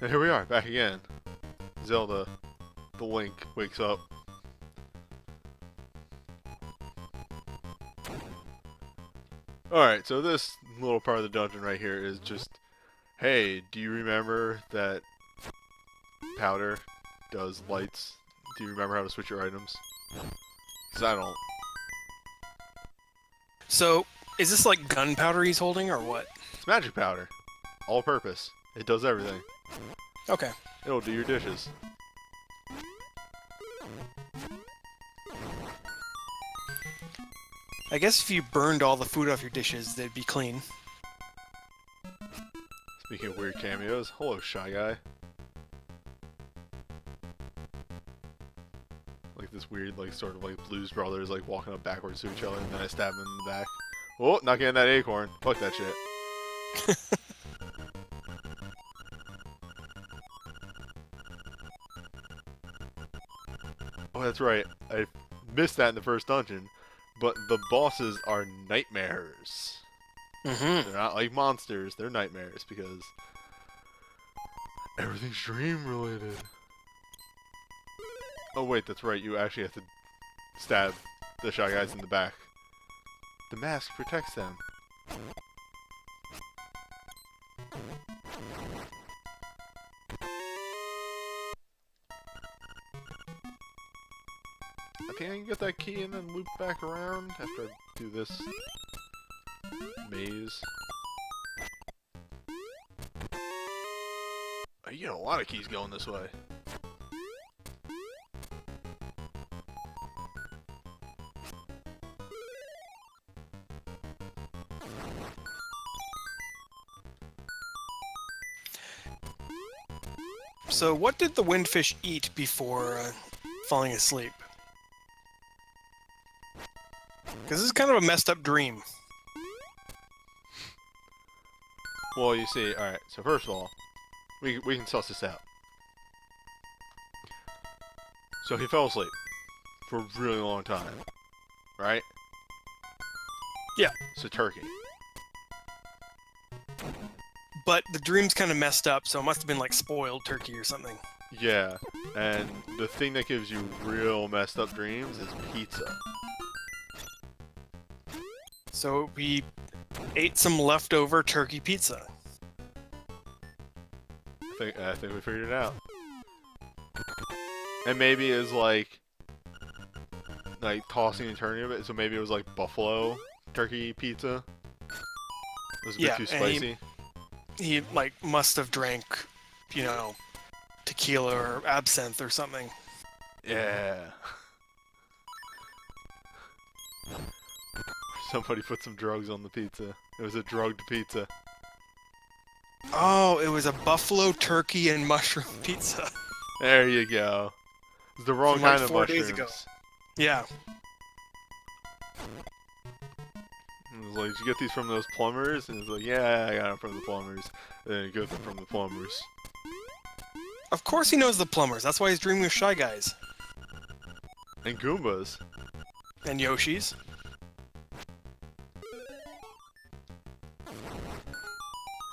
And here we are, back again. Zelda, the Link, wakes up. Alright, so this little part of the dungeon right here is just, hey, do you remember that powder does lights? Do you remember how to switch your items? Because I don't. So, is this like gunpowder he's holding, or what? It's magic powder. All purpose. It does everything. Okay. It'll do your dishes. I guess if you burned all the food off your dishes, they'd be clean. Speaking of weird cameos, hello, Shy Guy. Like this weird, like, sort of like Blues Brothers, like, walking up backwards to each other, and then I stab him in the back. Oh, not getting that acorn. Fuck that shit. Oh, that's right. I missed that in the first dungeon. But the bosses are nightmares. Mm-hmm. They're not like monsters. They're nightmares because everything's dream related. Oh wait, that's right. You actually have to stab the Shy Guys in the back. The mask protects them. I think I can get that key and then loop back around after I do this maze. Oh, you get a lot of keys going this way. So, what did the windfish eat before falling asleep? Because this is kind of a messed up dream. Well, you see, alright, so first of all, we can suss this out. So he fell asleep for a really long time, right? Yeah. So turkey. But the dream's kind of messed up, so it must have been like spoiled turkey or something. Yeah, and the thing that gives you real messed up dreams is pizza. So we ate some leftover turkey pizza. I think we figured it out. And maybe it's like tossing and turning a bit, so maybe it was like buffalo turkey pizza. It was a bit too spicy. He like must have drank, you know, tequila or absinthe or something. Yeah. Somebody put some drugs on the pizza. It was a drugged pizza. Oh, it was a buffalo turkey and mushroom pizza. There you go. It's the wrong From, like, kind of 4 days mushrooms. ago. Yeah. It was like, did you get these from those plumbers? And it's like, yeah, I got them from the plumbers. And then you get them from the plumbers. Of course he knows the plumbers. That's why he's dreaming of Shy Guys. And Goombas. And Yoshis.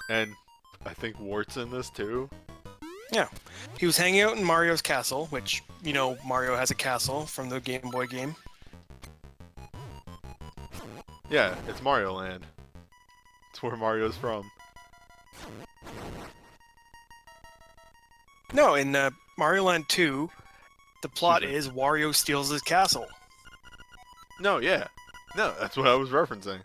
And I think Wart's in this too. Yeah. He was hanging out in Mario's castle, which, you know, Mario has a castle from the Game Boy game. Yeah, it's Mario Land. It's where Mario's from. No, in Mario Land 2, the plot is Wario steals his castle. No, yeah. No, that's what I was referencing.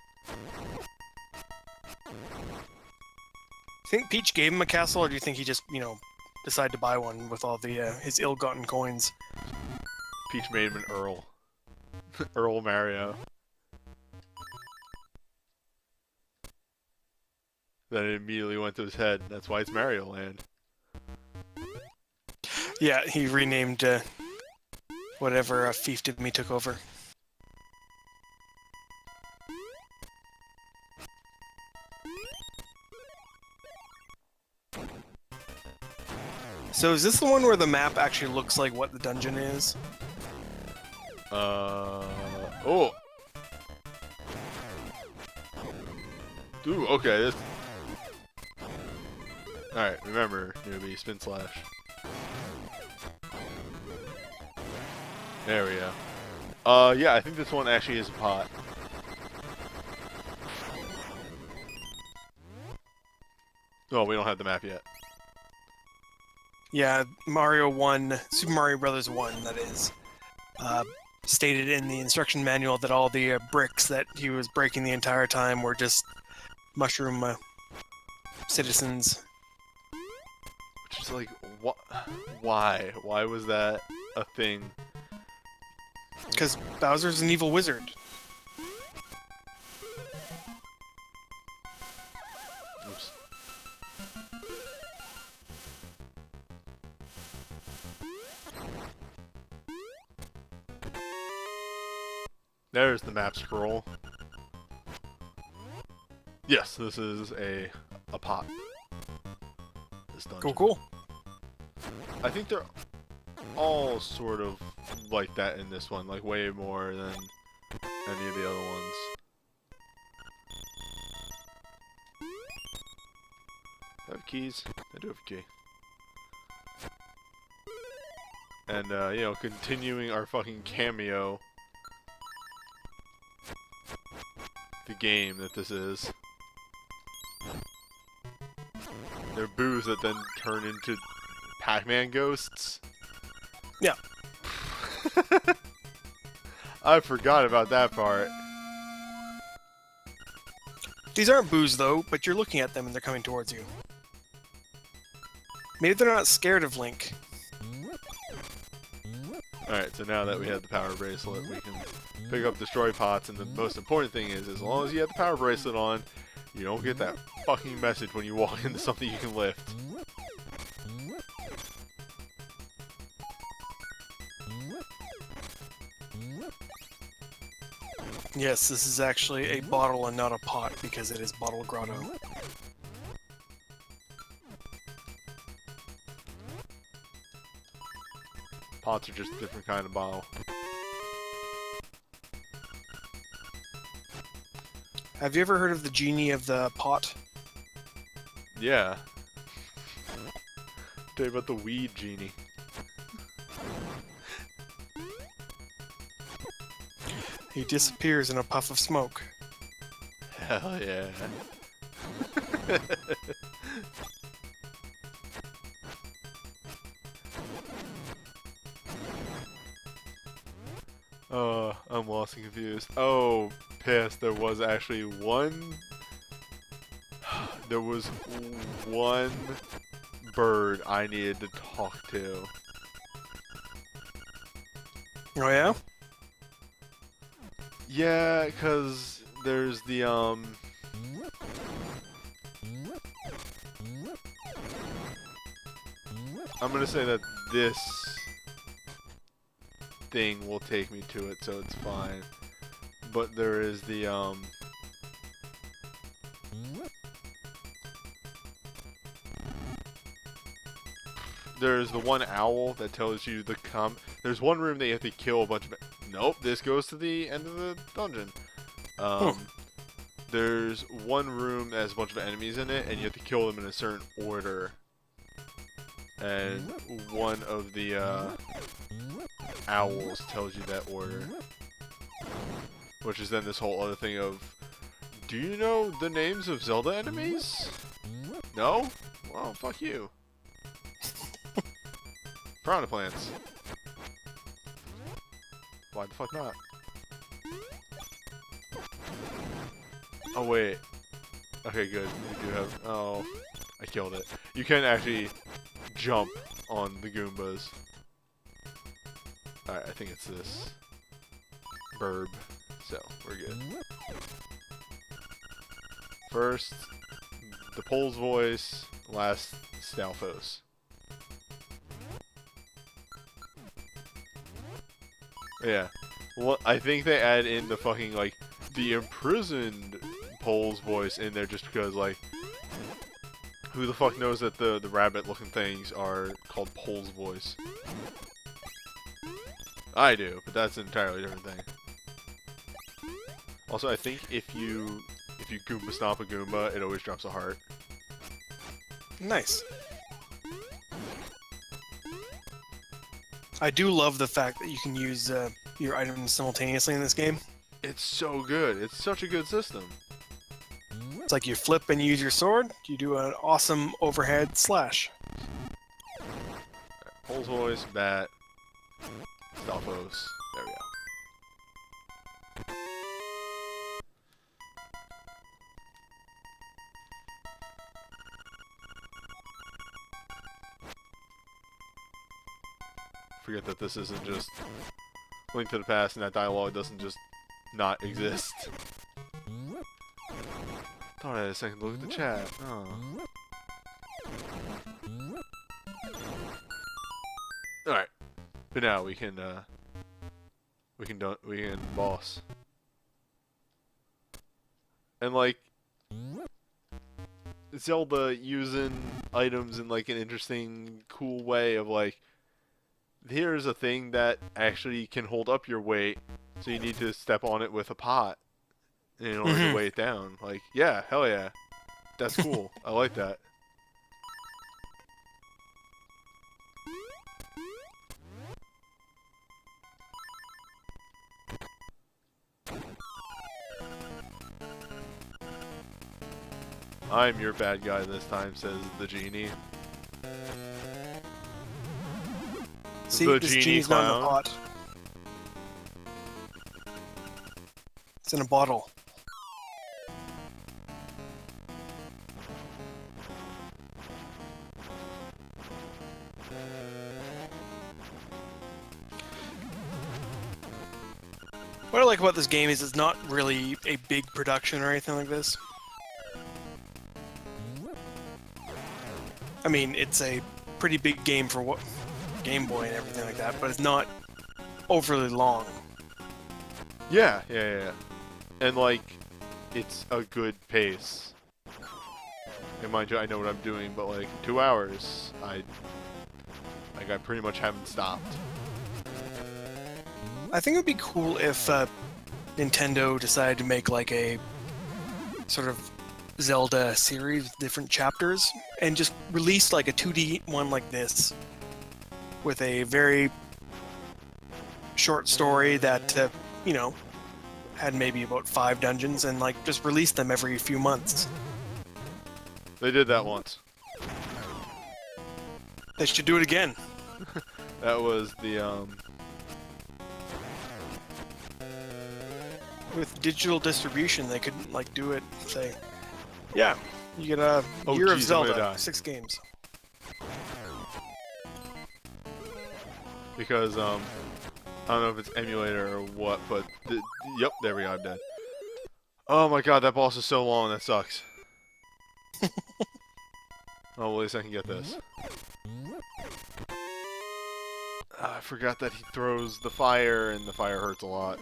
Think Peach gave him a castle, or do you think he just, you know, decided to buy one with all the his ill-gotten coins? Peach made him an Earl. Earl Mario. Then it immediately went to his head. That's why it's Mario Land. Yeah, he renamed whatever fiefdom he took over. So is this the one where the map actually looks like what the dungeon is? Oh! Ooh, okay, this... Alright, remember, newbie, spin slash. There we go. Yeah, I think this one actually is a pot. Oh, we don't have the map yet. Yeah, Mario 1, Super Mario Brothers 1, that is, stated in the instruction manual that all the bricks that he was breaking the entire time were just mushroom citizens. Which is like, what? Why? Why was that a thing? Because Bowser's an evil wizard. Oops. There's the map scroll. Yes, this is a pot. This dungeon. Cool, cool. I think they're all sort of like that in this one, like way more than any of the other ones. Do I have keys? I do have a key. And, you know, continuing our fucking cameo. The game that this is. They're boos that then turn into Pac-Man ghosts. Yeah. I forgot about that part. These aren't boos, though, but you're looking at them and they're coming towards you. Maybe they're not scared of Link. Alright, so now that we have the power bracelet, we can pick up destroy pots, and the most important thing is, as long as you have the power bracelet on, you don't get that fucking message when you walk into something you can lift. Yes, this is actually a bottle and not a pot, because it is Bottle Grotto. Pots are just a different kind of bottle. Have you ever heard of the genie of the pot? Yeah. Tell you about the weed genie. He disappears in a puff of smoke. Hell yeah. I'm lost and confused. Oh, pissed. There was actually one... There was one bird I needed to talk to. Oh yeah? Yeah, cause there's the I'm gonna say that this thing will take me to it, so it's fine. But there is the there's the one owl that tells you the there's one room that you have to kill a bunch of... Nope, this goes to the end of the dungeon. There's one room that has a bunch of enemies in it, and you have to kill them in a certain order. And one of the owls tells you that order. Which is then this whole other thing of, do you know the names of Zelda enemies? No? Well, fuck you. Piranha plants. Why the fuck not? Oh wait. Okay, good. We do have... Oh, I killed it. You can actually jump on the Goombas. Alright, I think it's this. Burb. So, we're good. First, the Pole's voice. Last, Stalfos. Yeah. Well, I think they add in the fucking, like, the imprisoned Pole's voice in there just because, like, who the fuck knows that the rabbit-looking things are called Pole's voice? I do, but that's an entirely different thing. Also, I think if you Goomba Stomp a Goomba, it always drops a heart. Nice. I do love the fact that you can use your items simultaneously in this game. It's so good. It's such a good system. It's like you flip and use your sword, you do an awesome overhead slash. Pulse voice, bat, Stalfos. There we go. Forget that this isn't just Link to the Past and that dialogue doesn't just not exist. Thought I had a second look at the chat. Oh. Alright. But now we can boss. And like Zelda using items in like an interesting, cool way of like, here's a thing that actually can hold up your weight, so you need to step on it with a pot in order to weigh it down. Like, yeah, hell yeah. That's cool. I like that. I'm your bad guy this time, says the genie. See, The this genie genie's not in clown. a pot. It's in a bottle. What I like about this game is it's not really a big production or anything like this. I mean, it's a pretty big game for what Game Boy and everything like that, but it's not overly long. Yeah. And like, it's a good pace. And mind you, I know what I'm doing, but like 2 hours, I pretty much haven't stopped. I think it would be cool if Nintendo decided to make like a sort of Zelda series with different chapters and just release like a 2D one like this with a very short story that, you know, had maybe about 5 dungeons and like just release them every few months. They did that once. They should do it again. That was the With digital distribution, they could like do it, say, yeah, you get a Oh, year of geez, I'm gonna Zelda, die. 6 games. because I don't know if it's emulator or what, but yep, there we go. I'm dead. Oh my god, that boss is so long. That sucks. Oh, well, at least I can get this. I forgot that he throws the fire, and the fire hurts a lot.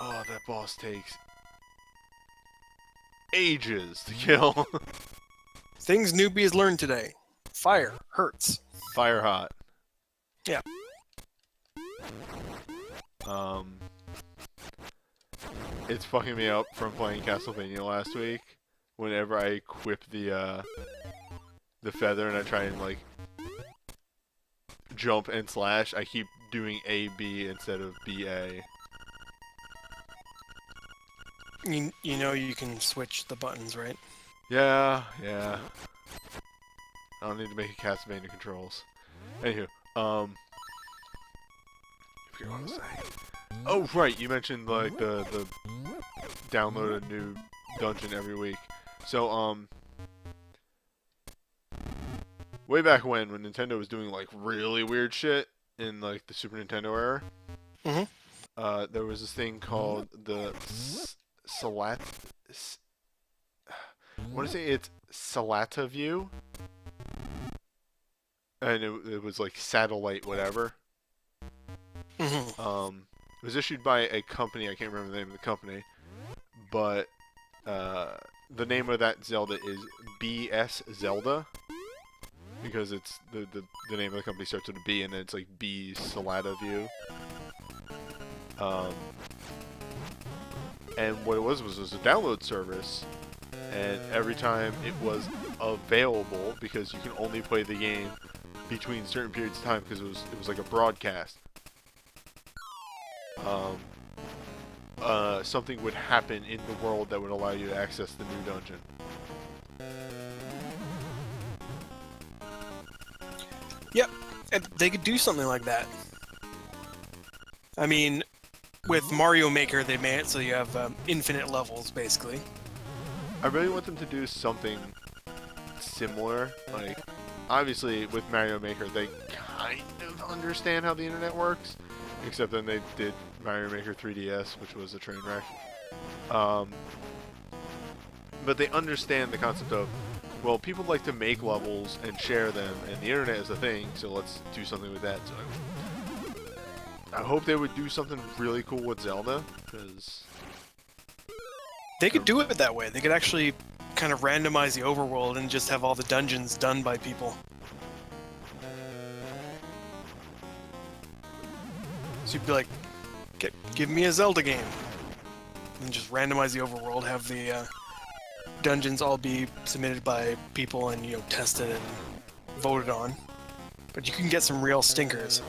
Oh, that boss takes ages to kill. Things newbie has learned today. Fire hurts. Fire hot. Yeah. It's fucking me up from playing Castlevania last week. Whenever I equip the feather and I try and like jump and slash, I keep doing A B instead of B A. You know you can switch the buttons, right? Yeah. I don't need to make a Castlevania controls. Anywho, I forget what I was saying. Oh right, you mentioned like the download a new dungeon every week. So way back when Nintendo was doing like really weird shit in like the Super Nintendo era, there was this thing called the Salat. I want to say it's Salata View, and it was like satellite whatever. It was issued by a company, I can't remember the name of the company, but the name of that Zelda is BS Zelda, because it's the name of the company starts with a B and then it's like B Salata View. And what it was a download service and every time it was available, because you can only play the game between certain periods of time because it was like a broadcast. Something would happen in the world that would allow you to access the new dungeon. Yep, and they could do something like that. I mean, with Mario Maker, they made it so you have infinite levels, basically. I really want them to do something similar. Like, obviously, with Mario Maker, they kind of understand how the internet works, except then they did Mario Maker 3DS, which was a train wreck. But they understand the concept of, well, people like to make levels and share them, and the internet is a thing, so let's do something with that. So I hope they would do something really cool with Zelda, because they could do it that way. They could actually kind of randomize the overworld and just have all the dungeons done by people. So you'd be like, give me a Zelda game. And just randomize the overworld, have the dungeons all be submitted by people and, tested and voted on. But you can get some real stinkers.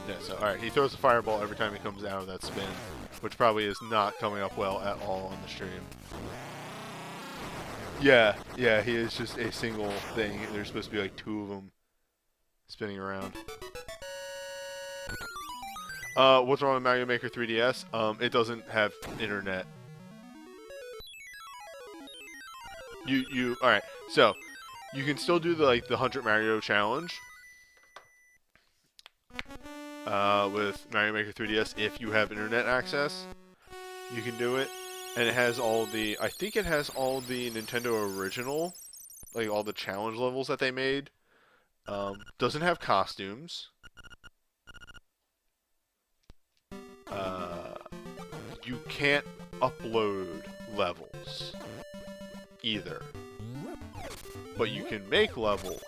yeah. So alright, he throws a fireball every time he comes out of that spin, which probably is not coming up well at all on the stream. Yeah, he is just a single thing. There's supposed to be like 2 of them spinning around. What's wrong with Mario Maker 3DS? It doesn't have internet. Alright, so you can still do the 100 Mario challenge with Mario Maker 3DS if you have internet access. You can do it, and it has all the, I think it has all the Nintendo original, like all the challenge levels that they made. Doesn't have costumes. You can't upload levels either, but you can make levels,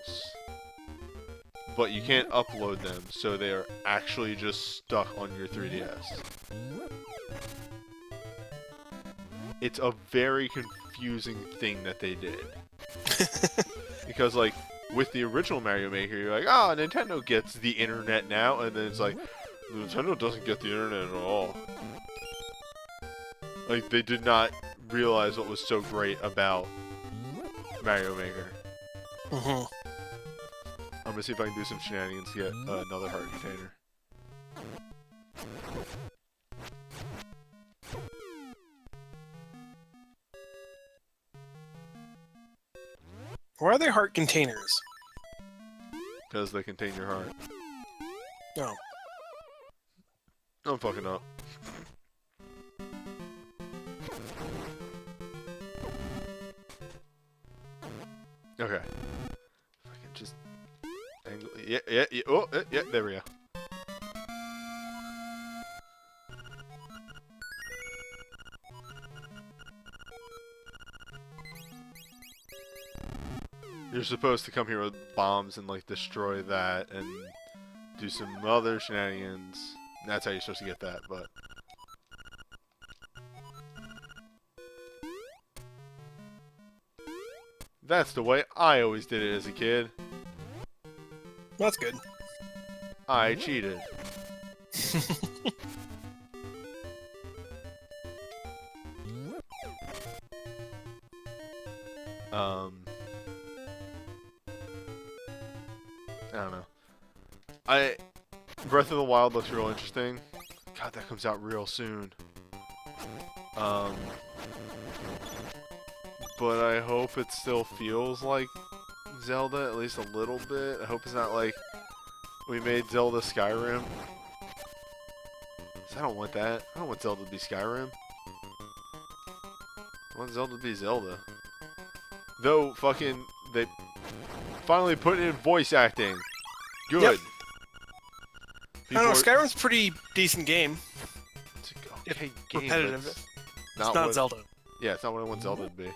but you can't upload them, so they are actually just stuck on your 3DS. It's a very confusing thing that they did. Because, like, with the original Mario Maker, you're like, oh, Nintendo gets the internet now, and then it's like, Nintendo doesn't get the internet at all. Like, they did not realize what was so great about Mario Maker. Mm-hmm. I'm gonna see if I can do some shenanigans to get another heart container. Why are they heart containers? Because they contain your heart. No. I'm fucking up. Okay. If I can just angle. Yeah. Oh, yeah. There we go. You're supposed to come here with bombs and, like, destroy that and do some other shenanigans. That's how you're supposed to get that, but... That's the way I always did it as a kid. That's good. I cheated. I don't know. Breath of the Wild looks real interesting. God, that comes out real soon. But I hope it still feels like Zelda, at least a little bit. I hope it's not like we made Zelda Skyrim. 'Cause I don't want that. I don't want Zelda to be Skyrim. I want Zelda to be Zelda. Though, fucking, they finally put in voice acting. Good. Yep. I don't know, People are- Skyrim's a pretty decent game. It's a okay game, Repetitive. but It's not what- Zelda. Yeah, it's not what I want Zelda to be.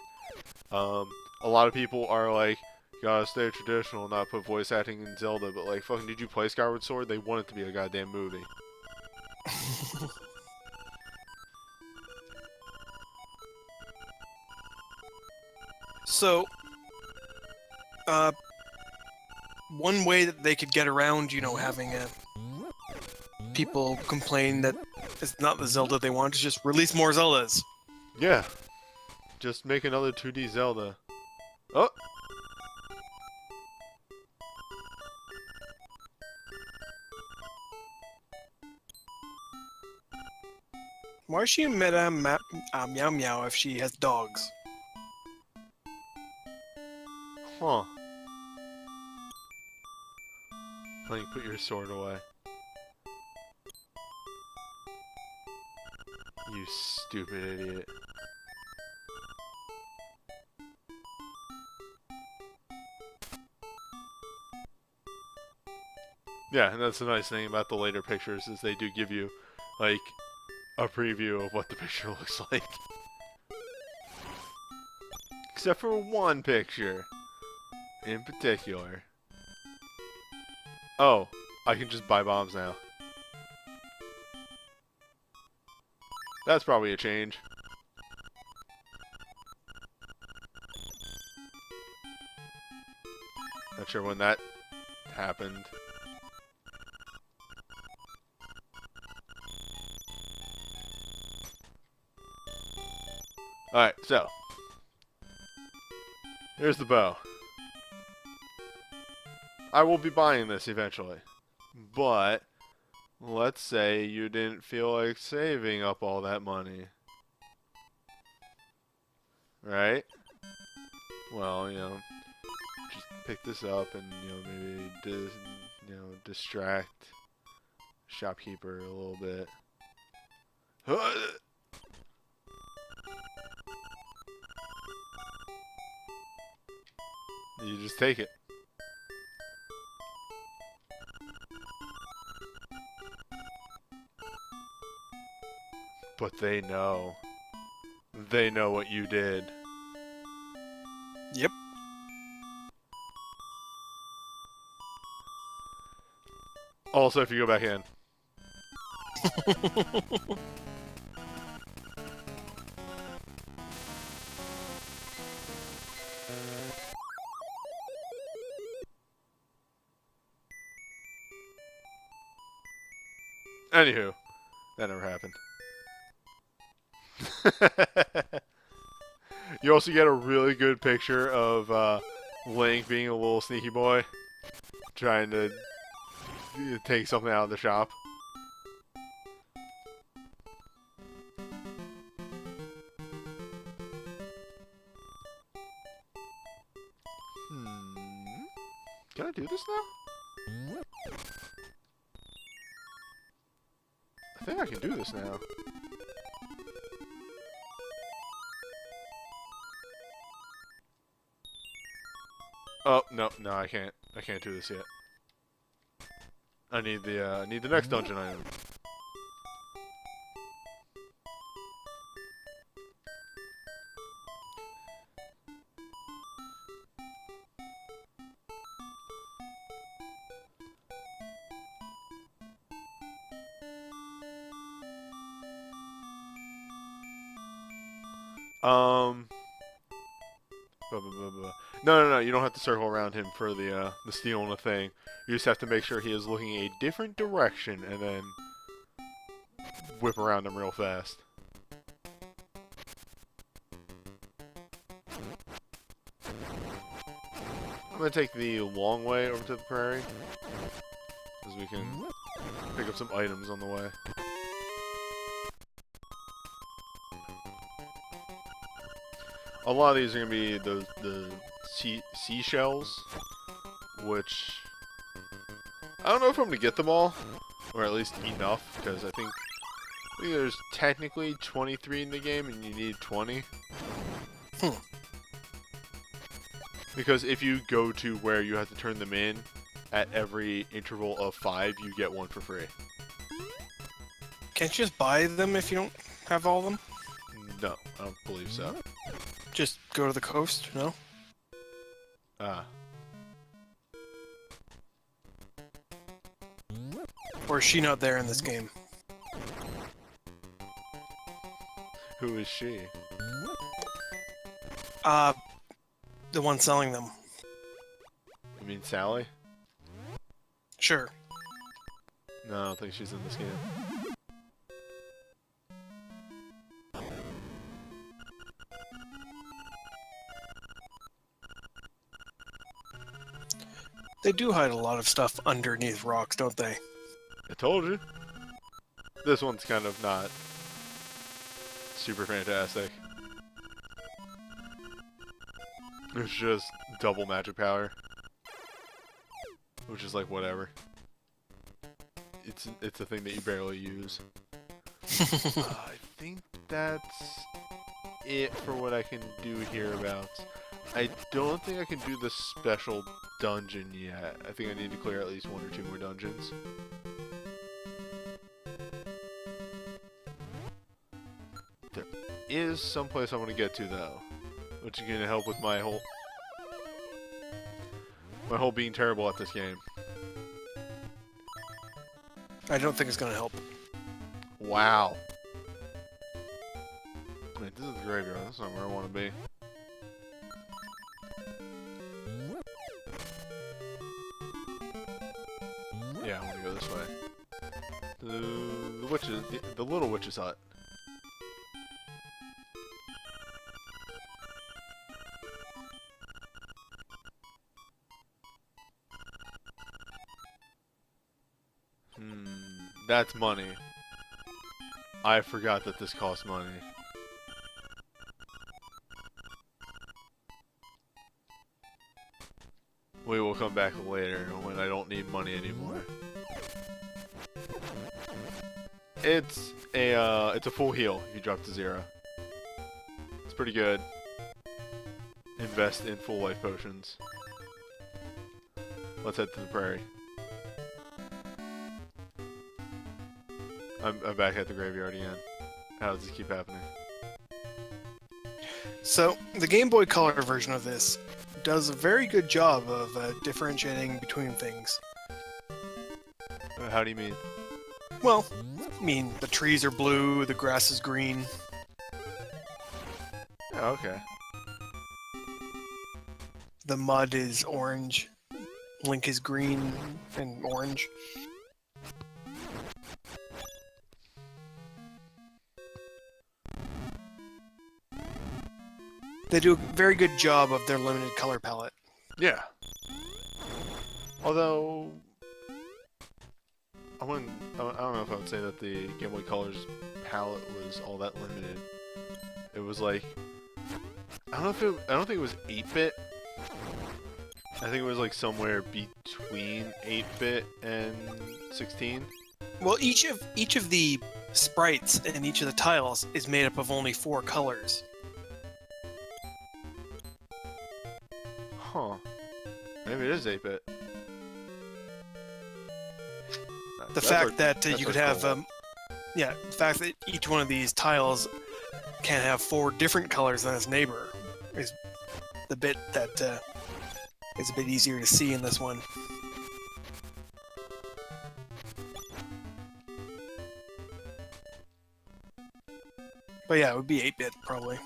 A lot of people are like, you gotta stay traditional, not put voice acting in Zelda, but like, fucking, did you play Skyward Sword? They want it to be a goddamn movie. So, one way that they could get around, having people complain that it's not the Zelda they want is just release more Zeldas. Yeah. Just make another 2D Zelda. Oh! Why is she Meow Meow if she has dogs? Huh. Let me put your sword away. You stupid idiot. Yeah, and that's the nice thing about the later pictures is they do give you, like, a preview of what the picture looks like. Except for one picture. In particular. Oh, I can just buy bombs now. That's probably a change. Not sure when that happened. Alright, so. Here's the bow. I will be buying this eventually. But, let's say you didn't feel like saving up all that money. Right? Well, just pick this up and, maybe, distract shopkeeper a little bit. You just take it. But they know. They know what you did. Yep. Also, if you go back in. Anywho, that never happened. You also get a really good picture of Link being a little sneaky boy, trying to take something out of the shop. Can I do this now? I think I can do this now. Oh, no, I can't. I can't do this yet. I need the next dungeon item. No, you don't have to circle around him for the stealing a thing. You just have to make sure he is looking a different direction and then whip around him real fast. I'm gonna take the long way over to the prairie, because we can pick up some items on the way. A lot of these are gonna be the seashells, which I don't know if I'm gonna get them all, or at least enough, because I think there's technically 23 in the game, and you need 20. Because if you go to where you have to turn them in at every interval of 5, you get one for free. Can't you just buy them if you don't have all of them? No, I don't believe so. Just go to the coast, no? Ah. Or is she not there in this game? Who is she? The one selling them. You mean Sally? Sure. No, I don't think she's in this game. They do hide a lot of stuff underneath rocks, don't they? I told you. This one's kind of not super fantastic. It's just double magic power, which is like whatever. It's a thing that you barely use. I think that's it for what I can do hereabouts. I don't think I can do the special dungeon yet. I think I need to clear at least 1 or 2 more dungeons. There is someplace I want to get to though, which is going to help with my whole being terrible at this game. I don't think it's going to help. Wow. Wait, this is the graveyard. That's not where I want to be. Yeah, I want to go this way. The witches, the little witch's hut. That's money. I forgot that this costs money. We will come back later when I don't need money anymore. It's a full heal. You drop to 0. It's pretty good. Invest in full life potions. Let's head to the prairie. I'm back at the graveyard again. How does this keep happening? So, the Game Boy Color version of this does a very good job of differentiating between things. How do you mean? Well, I mean, the trees are blue, the grass is green. Oh, okay. The mud is orange. Link is green and orange. They do a very good job of their limited color palette. Yeah. Although, I don't know if I would say that the Game Boy Color's palette was all that limited. It was like, I don't think it was 8-bit. I think it was like somewhere between 8-bit and 16. Well, each of the sprites and each of the tiles is made up of only 4 colors. Huh. Maybe it is 8-bit. The fact that you could have, the fact that each one of these tiles can have 4 different colors than its neighbor is the bit that is a bit easier to see in this one. But yeah, it would be 8-bit probably.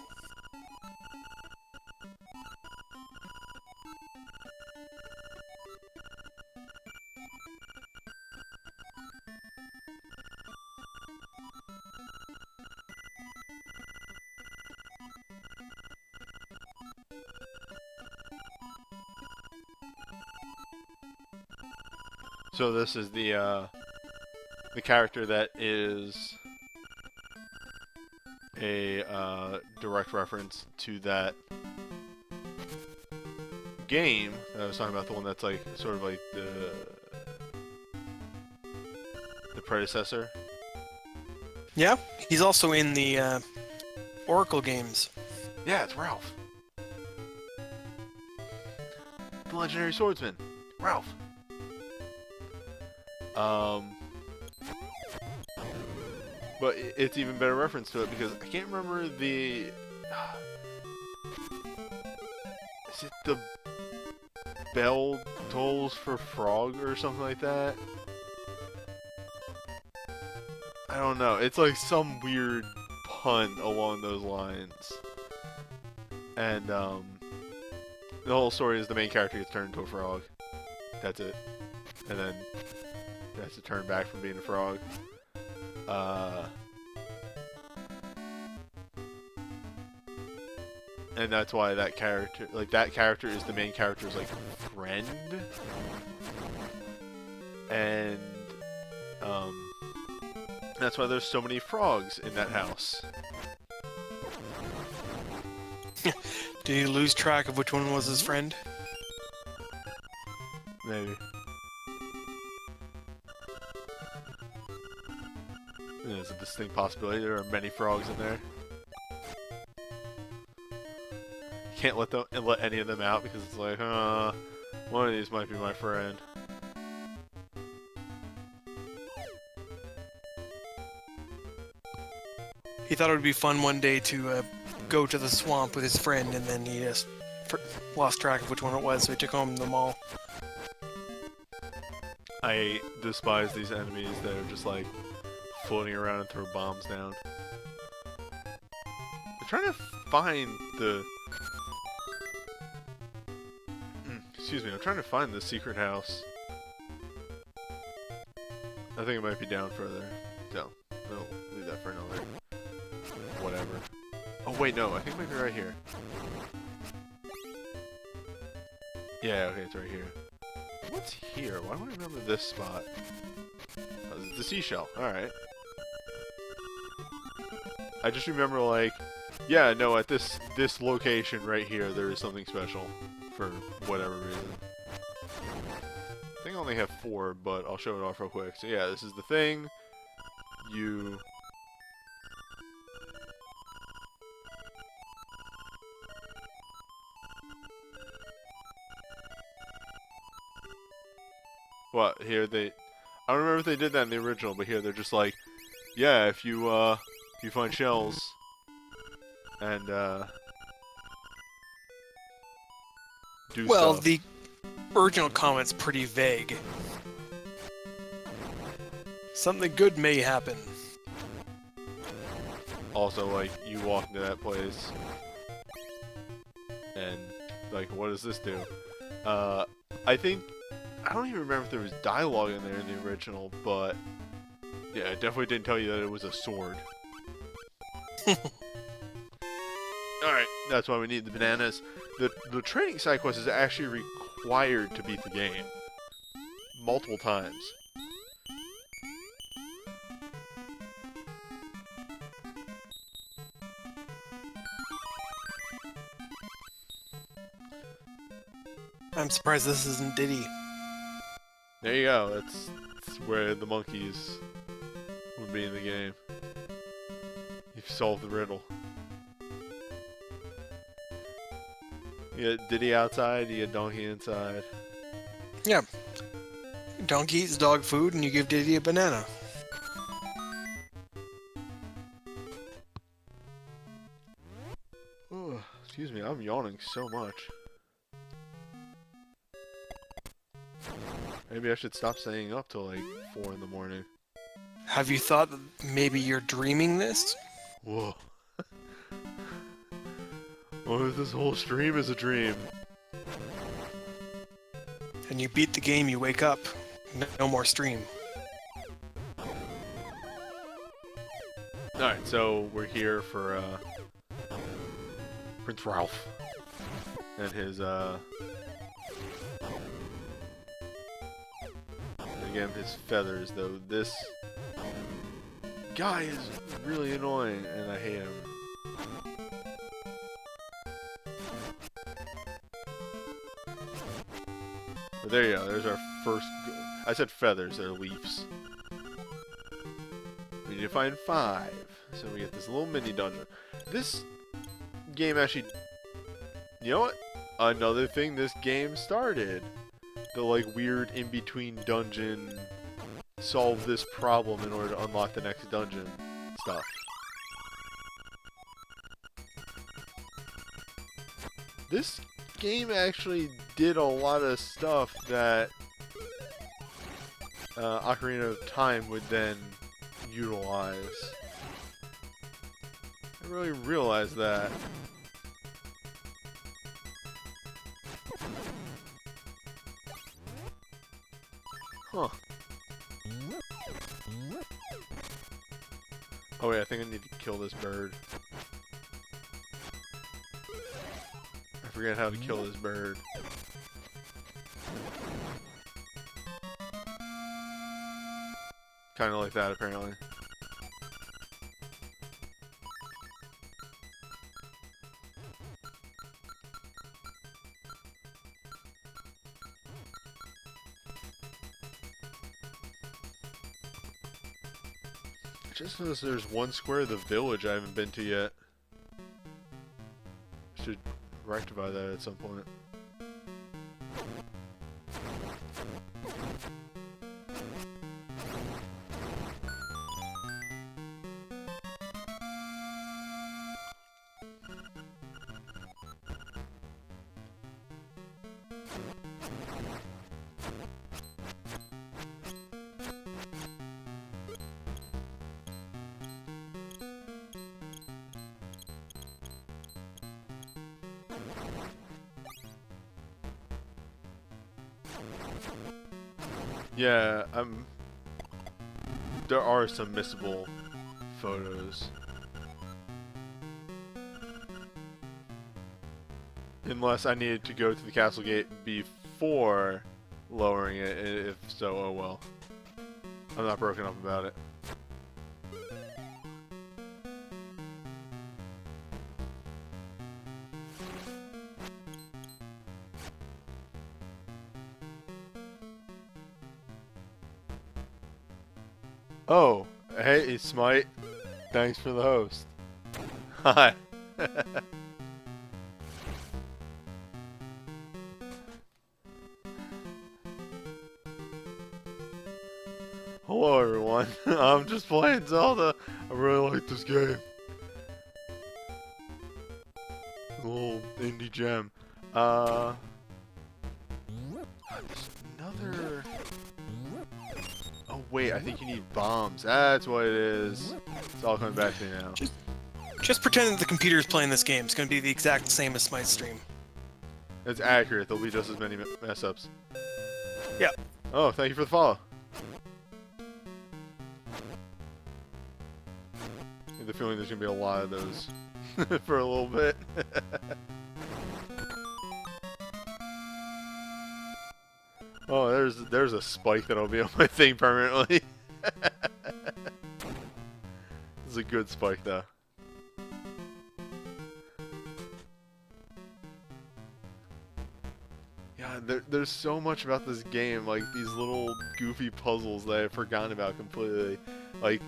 So this is the character that is a direct reference to that game that I was talking about, the one that's like sort of like the predecessor. Yeah, he's also in the Oracle games. Yeah, it's Ralph. The legendary swordsman. Ralph. But it's even better reference to it because I can't remember the... Is it the bell tolls for frog or something like that? I don't know. It's like some weird pun along those lines. And, The whole story is the main character gets turned into a frog. That's it. And then he has to turn back from being a frog. And that's why that character, is the main character's, like, friend. And, that's why there's so many frogs in that house. Did he lose track of which one was his friend? Maybe. There's a distinct possibility there are many frogs in there. You can't let any of them out because it's like, one of these might be my friend. He thought it would be fun one day to go to the swamp with his friend, and then he just lost track of which one it was, so he took home them all. I despise these enemies that are just like floating around and throw bombs down. I'm trying to find the... Excuse me, I'm trying to find the secret house. I think it might be down further. So, we'll leave that for another... whatever. Oh wait, no, I think it might be right here. Yeah, okay, it's right here. What's here? Why don't I remember this spot? Oh, this is the seashell. Alright. I just remember, like, yeah, no, at this location right here, there is something special. For whatever reason. I think I only have 4, but I'll show it off real quick. So yeah, this is the thing. You... What, here they... I don't remember if they did that in the original, but here they're just like, yeah, if you find shells, and, do well, stuff. The original comment's pretty vague. Something good may happen. Also, like, you walk into that place, and, like, what does this do? I think... I don't even remember if there was dialogue in there in the original, but... yeah, it definitely didn't tell you that it was a sword. Alright, that's why we need the bananas. The training side quest is actually required to beat the game. Multiple times. I'm surprised this isn't Diddy. There you go, that's where the monkeys would be in the game. You've solved the riddle. You get Diddy outside, you get Donkey inside. Yeah. Donkey eats dog food, and you give Diddy a banana. Oh, excuse me, I'm yawning so much. Maybe I should stop staying up till like 4 in the morning. Have you thought that maybe you're dreaming this? Whoa. What if this whole stream is a dream? And you beat the game, you wake up. No more stream. Alright, so we're here for Prince Ralph and his again, his feathers, though. This guy is really annoying, and I hate him. But there you go, there's our first... I said feathers, they're leaves. We need to find 5. So we get this little mini dungeon. This game actually... You know what? Another thing this game started. The, like, weird in-between dungeon, solve this problem in order to unlock the next dungeon stuff. This game actually did a lot of stuff that Ocarina of Time would then utilize. I really realized that. Huh. Oh wait, I think I need to kill this bird. I forget how to kill this bird. Kinda like that, apparently. I just noticed there's one square of the village I haven't been to yet. Should rectify that at some point. Yeah, there are some missable photos. Unless I needed to go to the castle gate before lowering it. If so, oh well. I'm not broken up about it. Oh, hey, Smite. Thanks for the host. Hi. Hello, everyone. I'm just playing Zelda. I really like this game. A little indie gem. There's another... Oh wait, I think you need bombs. That's what it is. It's all coming back to me now. Just pretend that the computer is playing this game. It's going to be the exact same as Smite's stream. It's accurate. There'll be just as many mess ups. Yeah. Oh, thank you for the follow. I have the feeling there's going to be a lot of those for a little bit. Oh, there's a spike that'll be on my thing permanently. This is a good spike though. Yeah, there's so much about this game, like these little goofy puzzles that I've forgotten about completely. Like,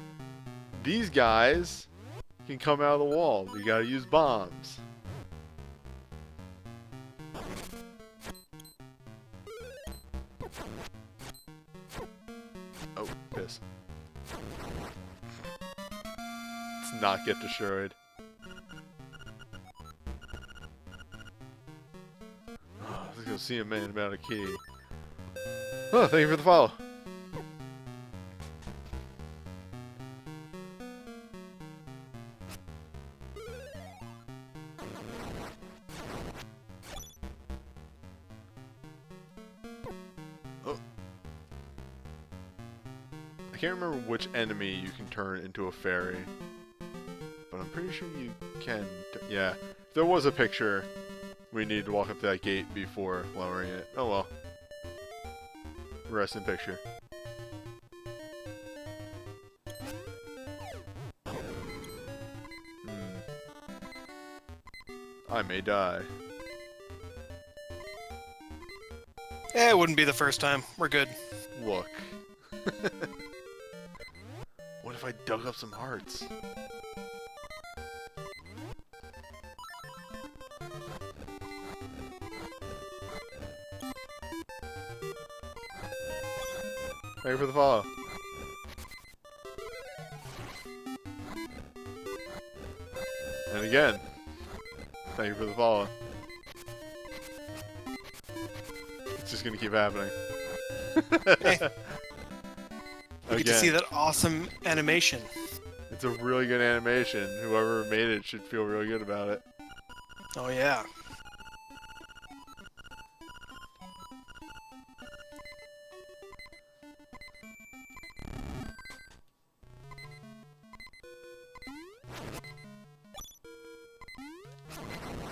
these guys can come out of the wall. You gotta use bombs. Oh, piss. Let's not get destroyed. Let's go see a man about a key. Oh, thank you for the follow. Oh. I can't remember which enemy you can turn into a fairy, but I'm pretty sure you can. Yeah, if there was a picture, we need to walk up to that gate before lowering it. Oh well. Rest in picture. I may die. Eh, it wouldn't be the first time. We're good. Look. What if I dug up some hearts? Thank you for the follow. And again, thank you for the follow. It's just gonna keep happening. Hey. You get to see that awesome animation. It's a really good animation. Whoever made it should feel really good about it. Oh yeah.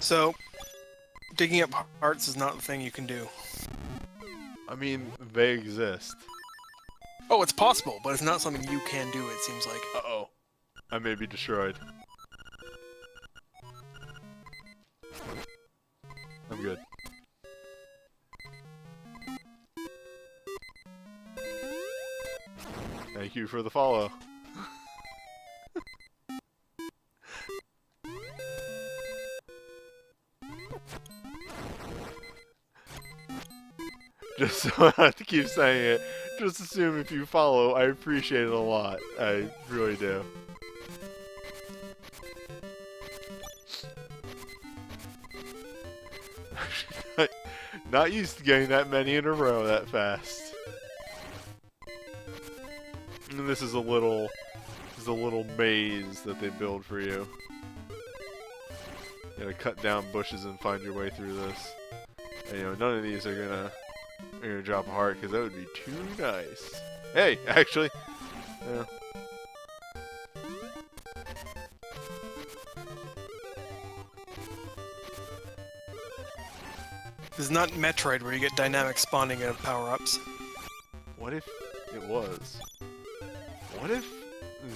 So, digging up hearts is not the thing you can do. I mean, they exist. Oh, it's possible, but it's not something you can do, it seems like. Uh-oh. I may be destroyed. I'm good. Thank you for the follow. Just so I have to keep saying it, just assume if you follow, I appreciate it a lot. I really do. Not used to getting that many in a row that fast. And this is a little maze that they build for you. You gotta cut down bushes and find your way through this. And, you know, none of these are gonna drop a heart because that would be too nice. Hey, actually, yeah. This is not Metroid where you get dynamic spawning of power-ups. What if it was? What if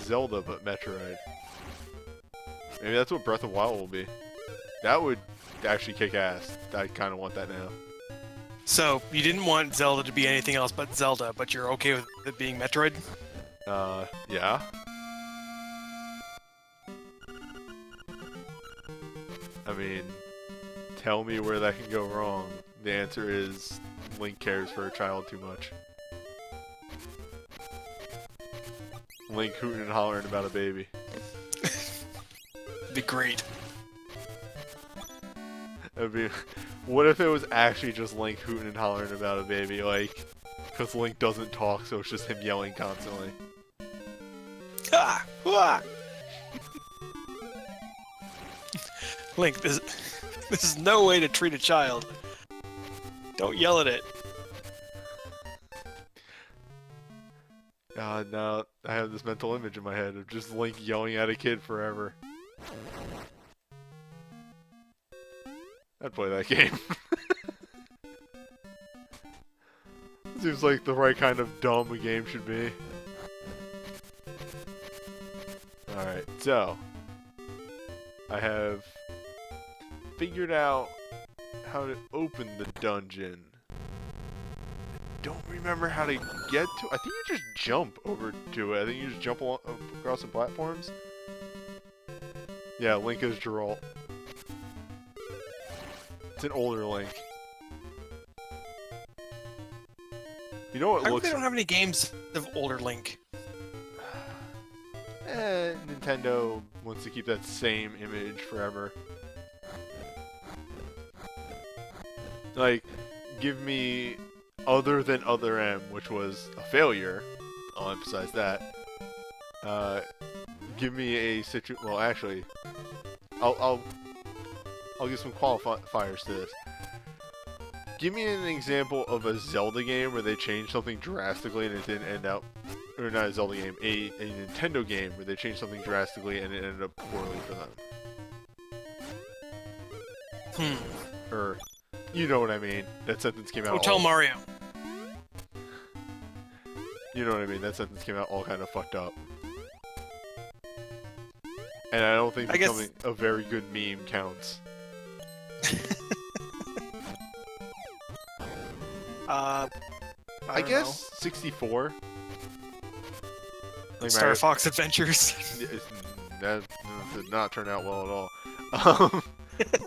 Zelda but Metroid? Maybe that's what Breath of the Wild will be. That would actually kick ass. I kind of want that now. So, you didn't want Zelda to be anything else but Zelda, but you're okay with it being Metroid? Yeah. I mean, tell me where that can go wrong. The answer is Link cares for a child too much. Link hooting and hollering about a baby. It'd be great. That'd be... What if it was actually just Link hooting and hollering about a baby, like, because Link doesn't talk, so it's just him yelling constantly. Ah! Ah! Link, this is no way to treat a child. Don't yell at it. God, now I have this mental image in my head of just Link yelling at a kid forever. I'd play that game. Seems like the right kind of dumb a game should be. Alright, so I have figured out how to open the dungeon. I don't remember how to get to it. I think you just jump over to it. I think you just jump across the platforms. Yeah, Link is Geralt. It's an older Link. You know what How come looks... they don't have any games of older Link? Nintendo wants to keep that same image forever. Like, give me Other Than Other M, which was a failure. I'll emphasize that. Give me a well, actually, I'll give some qualifiers to this. Give me an example of a Zelda game where they changed something drastically and it didn't end up... Or not a Zelda game, a Nintendo game where they changed something drastically and it ended up poorly for them. Or, you know what I mean. That sentence came out Hotel Mario. You know what I mean. That sentence came out all kind of fucked up. And I don't think becoming a very good meme counts. I guess know. 64. Like Star Fox Adventures. That did not turn out well at all.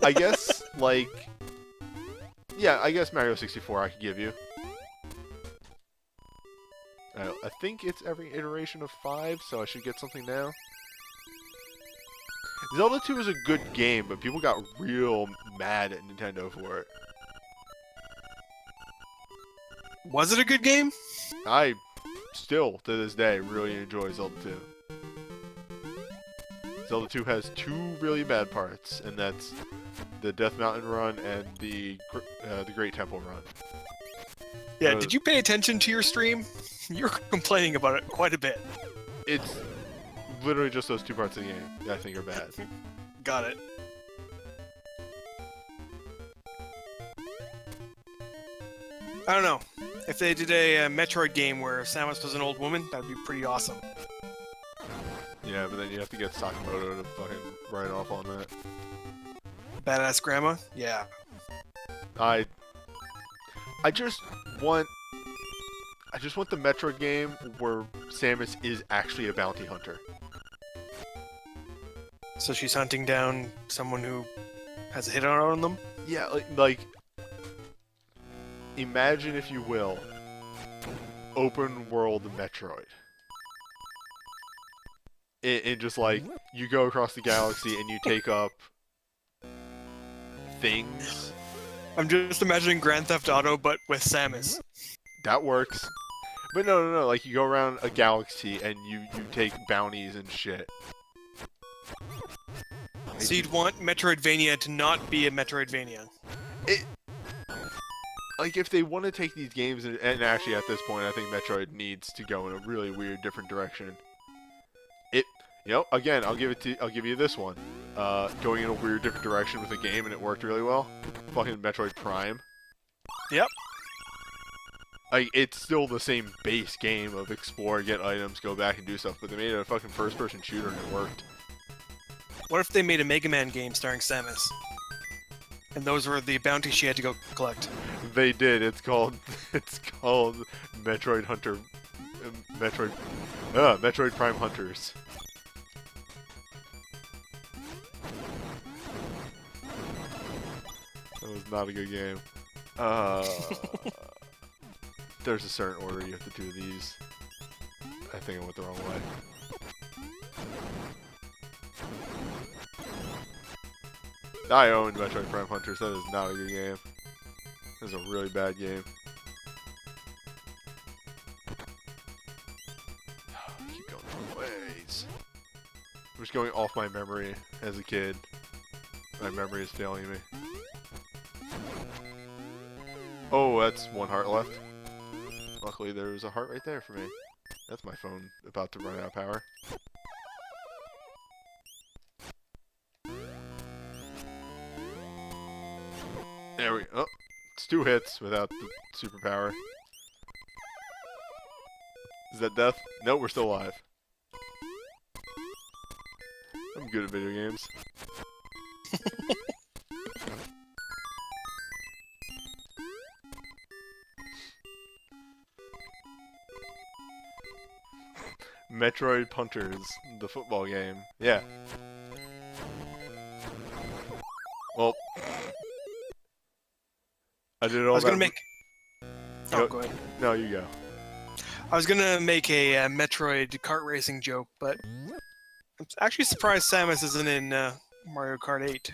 I guess, like... Yeah, I guess Mario 64 I could give you. I think it's every iteration of 5, so I should get something now. Zelda 2 is a good game, but people got real mad at Nintendo for it. Was it a good game? I still, to this day, really enjoy Zelda 2. Zelda 2 has 2 really bad parts, and that's the Death Mountain run and the Great Temple run. Yeah, did you pay attention to your stream? You're complaining about it quite a bit. It's literally just those 2 parts of the game that I think are bad. Got it. I don't know. If they did a Metroid game where Samus was an old woman, that'd be pretty awesome. Yeah, but then you have to get Sakamoto to fucking write off on that. Badass grandma? Yeah. I just want the Metroid game where Samus is actually a bounty hunter. So she's hunting down someone who has a hit on them? Yeah, like imagine, if you will, open world Metroid. And just like, you go across the galaxy and you take up things. I'm just imagining Grand Theft Auto, but with Samus. That works. But no, like you go around a galaxy and you take bounties and shit. So you'd want Metroidvania to not be a Metroidvania. Like, if they want to take these games, and actually at this point I think Metroid needs to go in a really weird, different direction. Again, I'll give you this one. Going in a weird, different direction with a game, and it worked really well. Fucking Metroid Prime. Yep. Like, it's still the same base game of explore, get items, go back and do stuff, but they made it a fucking first-person shooter and it worked. What if they made a Mega Man game starring Samus? And those were the bounties she had to go collect. They did. It's called Metroid Hunter, Metroid Prime Hunters. That was not a good game. There's a certain order you have to do these. I think I went the wrong way. I own Metroid Prime Hunters. That is not a good game. That is a really bad game. Keep going the wrong ways. I'm just going off my memory as a kid. My memory is failing me. Oh, that's one heart left. Luckily, there was a heart right there for me. That's my phone about to run out of power. There we go. Oh, it's 2 hits without the superpower. Is that death? No, we're still alive. I'm good at video games. Metroid Hunters, the football game. Yeah. Well, I did all that. I was gonna make. Go- Go ahead. No, you go. I was gonna make a Metroid kart racing joke, but I'm actually surprised Samus isn't in Mario Kart 8.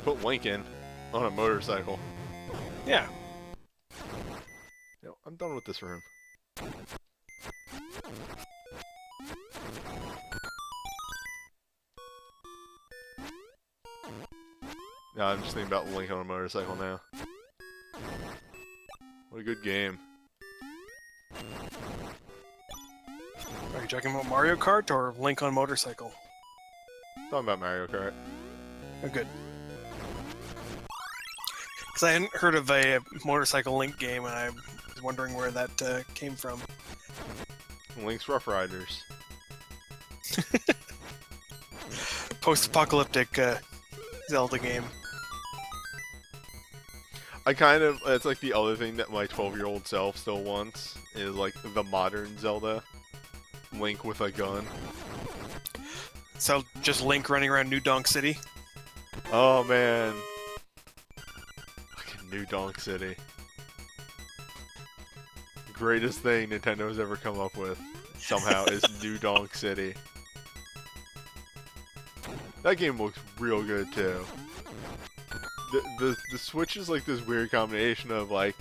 Put Link in on a motorcycle. Yeah. No, I'm done with this room. No, I'm just thinking about Link on a motorcycle now. What a good game. Are you talking about Mario Kart or Link on motorcycle? Talking about Mario Kart. Oh, good. Because I hadn't heard of a motorcycle Link game, and I was wondering where that came from. Link's Rough Riders. Post-apocalyptic Zelda game. It's like the other thing that my 12-year-old self still wants, is like the modern Zelda. Link with a gun. So just Link running around New Donk City? Oh man. Fucking New Donk City. Greatest thing Nintendo's ever come up with, somehow, is New Donk City. That game looks real good too. The Switch is like this weird combination of like,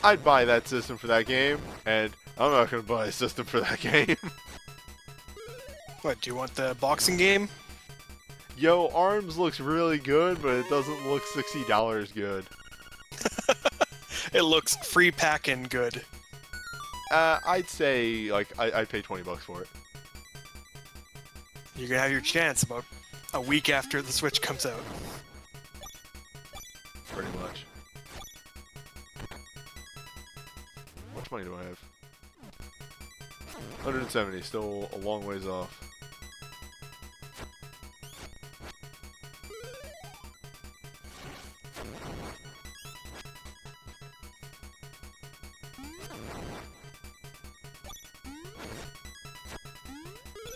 I'd buy that system for that game, and I'm not gonna buy a system for that game. What, do you want the boxing game? Yo, ARMS looks really good, but it doesn't look $60 good. It looks free packin' good. I'd say, like, I'd pay $20 for it. You're gonna have your chance about a week after the Switch comes out. Pretty much. much money do I have? 170, still a long ways off.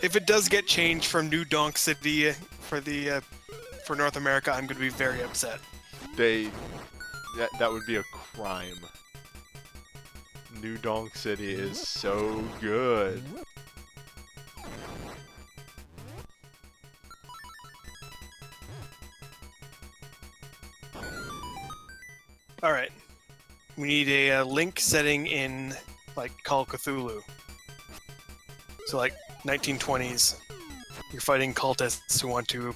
If it does get changed from New Donk City for North America, I'm going to be very upset. That would be a crime. New Donk City is so good. All right, we need a link setting in like Call of Cthulhu. So like 1920s, you're fighting cultists who want to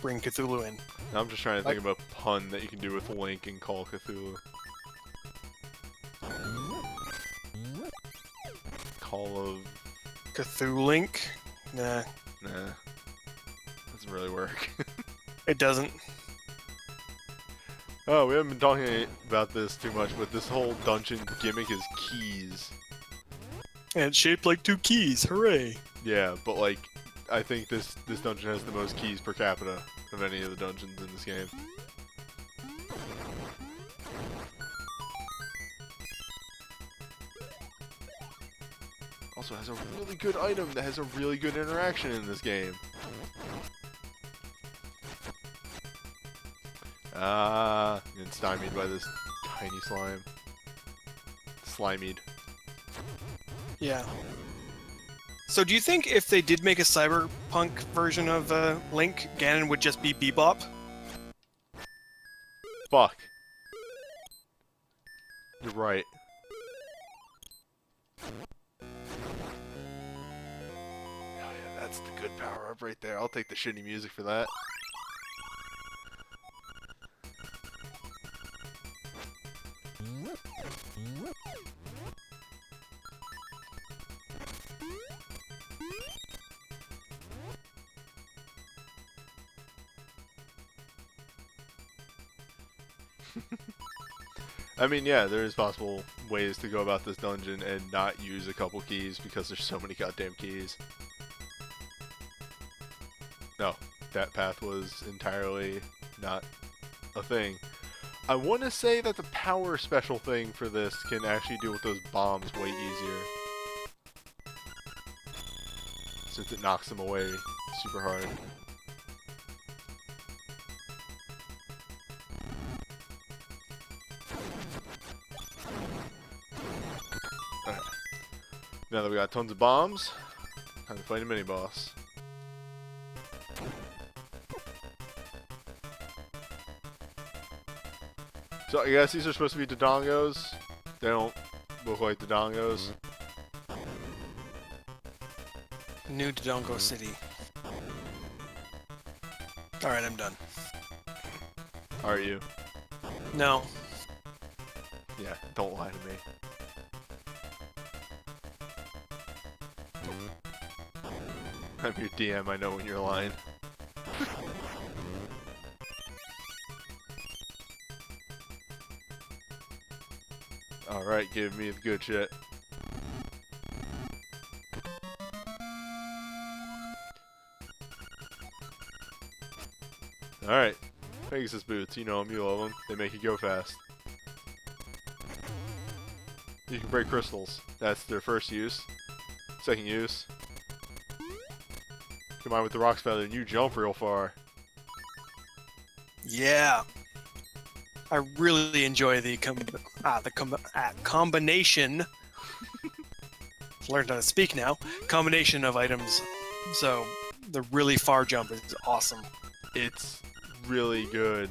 bring Cthulhu in. Now I'm just trying to think of a pun that you can do with Link and Call of Cthulhu. Call of Cthulhu Link? Nah, doesn't really work. it doesn't. Oh, we haven't been talking about this too much, but this whole dungeon gimmick is keys. And it's shaped like 2 keys. Hooray! Yeah, but like, I think this dungeon has the most keys per capita of any of the dungeons in this game. Also has a really good item that has a really good interaction in this game. And stymied by this tiny slime. Slimied. Yeah. So do you think if they did make a cyberpunk version of Link, Ganon would just be Bebop? Fuck. You're right. Oh yeah, that's the good power up right there. I'll take the shitty music for that. I mean, yeah, there is possible ways to go about this dungeon and not use a couple keys because there's so many goddamn keys. No, that path was entirely not a thing. I want to say that the power special thing for this can actually deal with those bombs way easier. Since it knocks them away super hard. Alright. Now that we got tons of bombs, time to fight a mini-boss. So I guess these are supposed to be Dodongos. They don't look like Dodongos. New Dodongo City. Alright, I'm done. Are you? No. Yeah, don't lie to me. I'm your DM, I know when you're lying. Alright, give me the good shit. Alright. Pegasus boots, you know them, you love them. They make you go fast. You can break crystals. That's their first use. Second use. Combined with the Rock's Feather, and you jump real far. Yeah. I really enjoy the combination. Learned how to speak now. Combination of items. So the really far jump is awesome. It's really good.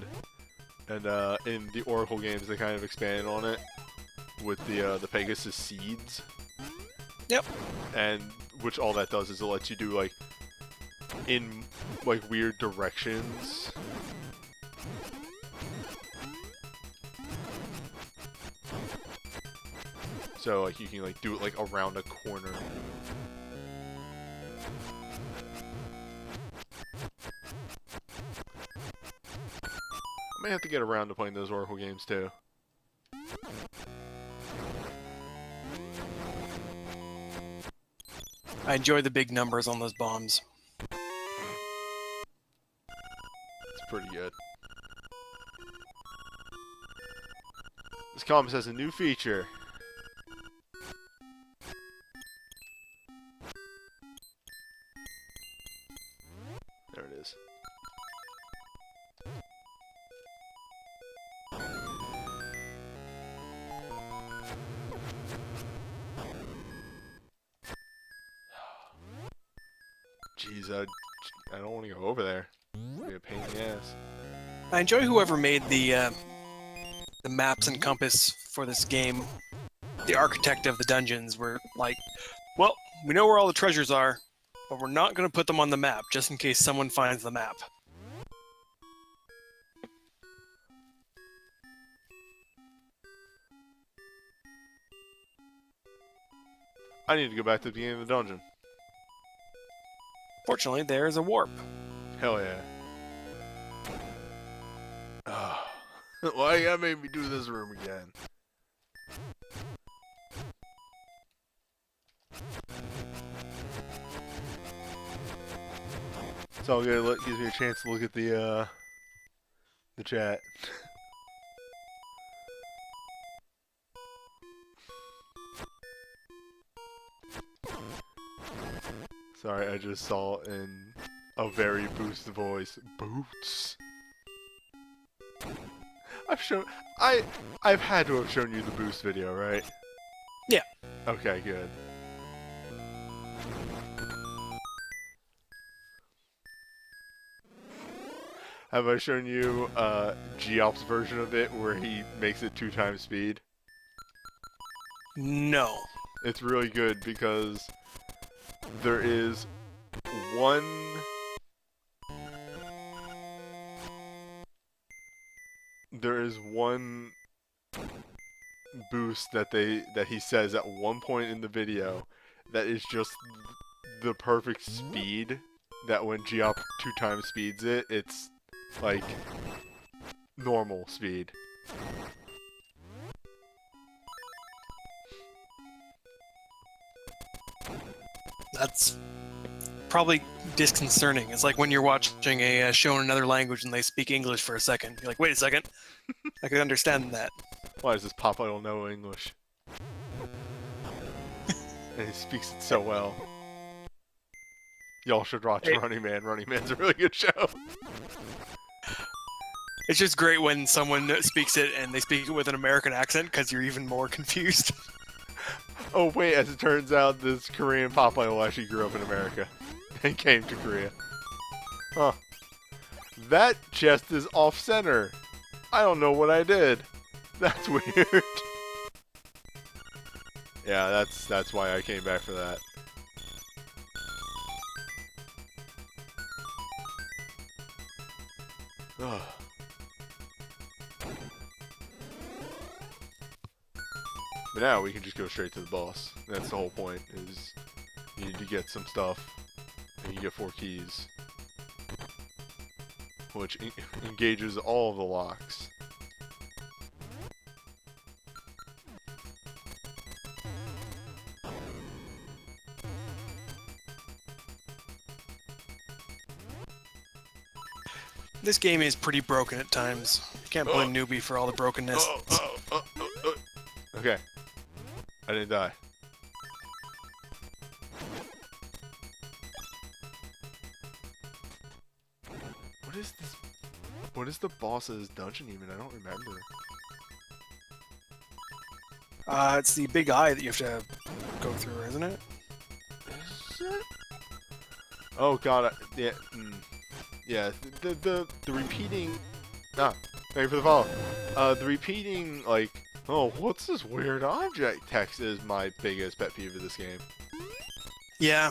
And in the Oracle games, they kind of expanded on it with the Pegasus seeds. Yep. And which all that does is it lets you do like in like weird directions. So like you can like do it like around a corner. I may have to get around to playing those Oracle games too. I enjoy the big numbers on those bombs. It's pretty good. This compass has a new feature. There it is. Jeez, I don't want to go over there. It'll be a pain in the ass. I enjoy whoever made the maps and compass for this game. The architect of the dungeons were like, well, we know where all the treasures are, but we're not going to put them on the map just in case someone finds the map. I need to go back to the beginning of the dungeon. Fortunately, there is a warp. Hell yeah. Why you gotta make me do this room again? It's all good. Gives me a chance to look at the chat. Sorry, I just saw in a very boost voice. Boots. I've had to have shown you the boost video, right? Yeah. Okay, good. Have I shown you Geop's version of it where he makes it 2 times speed? No. It's really good because there is one boost that he says at one point in the video that is just the perfect speed that when Geop 2 times speeds it, it's like normal speed. That's probably disconcerting. It's like when you're watching a show in another language and they speak English for a second. You're like, wait a second. I can understand that. Why does this Pop Idol know English? And he speaks it so well. Y'all should watch Running Man. Running Man's a really good show. It's just great when someone speaks it and they speak it with an American accent because you're even more confused. Oh wait, as it turns out, this Korean Pop Idol actually grew up in America and came to Korea. Huh. That chest is off-center. I don't know what I did. That's weird. Yeah, that's why I came back for that. Ugh. But now we can just go straight to the boss. That's the whole point, is you need to get some stuff, and you get 4 keys. Which engages all of the locks. This game is pretty broken at times. You can't blame Newbie for all the brokenness. Okay. I didn't die. What is this? What is the boss's dungeon even? I don't remember. It's the big eye that you have to go through, isn't it? Is it? Oh god, yeah. Yeah, the repeating... Ah, thank you for the follow. The repeating, like, oh, what's this weird object text is my biggest pet peeve of this game. Yeah.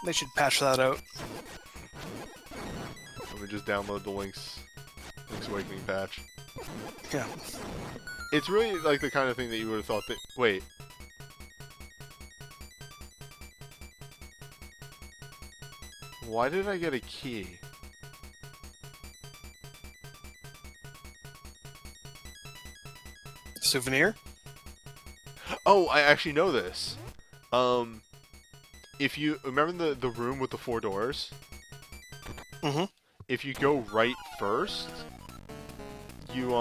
They should patch that out. Let me just download the Link's Awakening patch. Yeah. It's really like the kind of thing that you would have thought that... Wait. Why did I get a key? Souvenir? Oh, I actually know this. if you remember the room with the 4 doors, Mm-hmm. if you go right first, you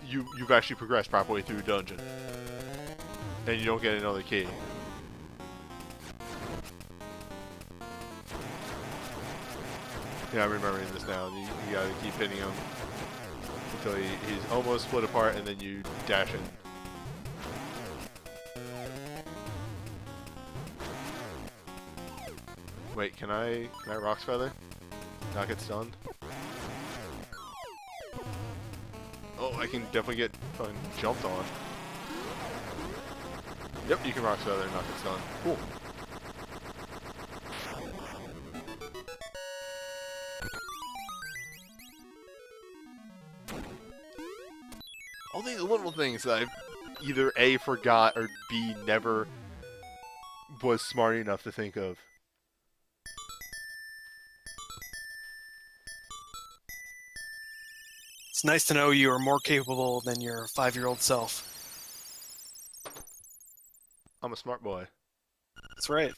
you've actually progressed probably through a dungeon, and you don't get another key. Yeah, I'm remembering this now. You gotta keep hitting him until he's almost split apart, and then you dash in. Wait, can I Rock's Feather? Not get stunned? Oh, I can definitely get fucking jumped on. Yep, you can Rock's Feather and not get stunned. Cool. All these little things that I've either A, forgot, or B, never was smart enough to think of. It's nice to know you are more capable than your 5-year-old self. I'm a smart boy. That's right.